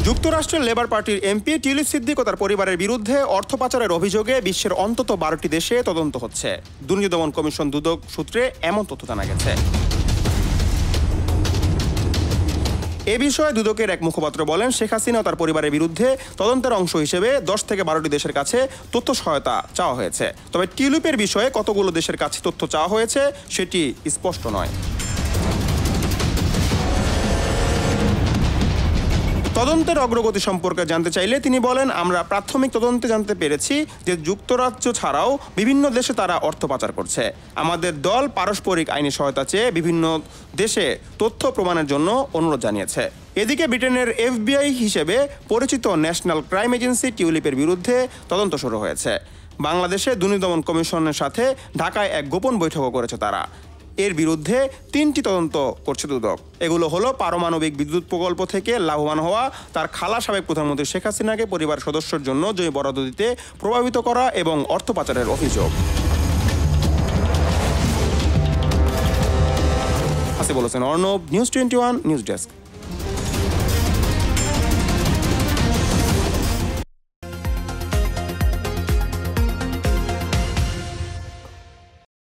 যুক্তরাষ্ট্রের লেবার পার্টির MP tulip Siddique ও তার পরিবারের বিরুদ্ধে অর্থ পাচারের অভিযোগে বিশ্বের অন্তত 12টি দেশে তদন্ত হচ্ছে। দুর্নীতি দমন কমিশন দুদক সূত্রে এমন তথ্য জানা গেছে। এ বিষয়ে দুদকের এক মুখপাত্র বলেন, শেখ হাসিনা ও তার পরিবারের বিরুদ্ধে তদন্তের অংশ হিসেবে 10 থেকে 12টি দেশের কাছে তথ্য সহায়তা চাওয়া হয়েছে। তবে টিউলিপের বিষয়ে কতগুলো দেশের কাছে তথ্য চাওয়া হয়েছে সেটি স্পষ্ট নয়। তদন্তের অগ্রগতি সম্পর্কে জানতে চাইলে তিনি বলেন, আমরা প্রাথমিক তদন্তে জানতে পেরেছি যে যুক্তরাজ্য ছাড়াও বিভিন্ন দেশে তারা অর্থ পাচার করছে। আমাদের দল পারস্পরিক আইনি সহায়তা চেয়ে বিভিন্ন দেশে তথ্য প্রমাণের জন্য অনুরোধ জানিয়েছে। এদিকে ব্রিটেনের FBI হিসেবে পরিচিত ন্যাশনাল ক্রাইম এজেন্সি টিউলিপের বিরুদ্ধে তদন্ত শুরু হয়েছে। বাংলাদেশে দুর্নীতি দমন কমিশনের সাথে ঢাকায় এক গোপন বৈঠকও করেছে তারা। এর বিরুদ্ধে 3টি তদন্ত করছে দুদক। এগুলো হলো পারমাণবিক বিদ্যুৎ প্রকল্প থেকে লাভবান হওয়া, তার খালা সাবেক প্রধানমন্ত্রী শেখ হাসিনাকে পরিবার সদস্যের জন্য জমি বরাদ্দ দিতে প্রভাবিত করা এবং অর্থ পাচারের অভিযোগ। Hasibul Hossain Arnab, news 21 news desk.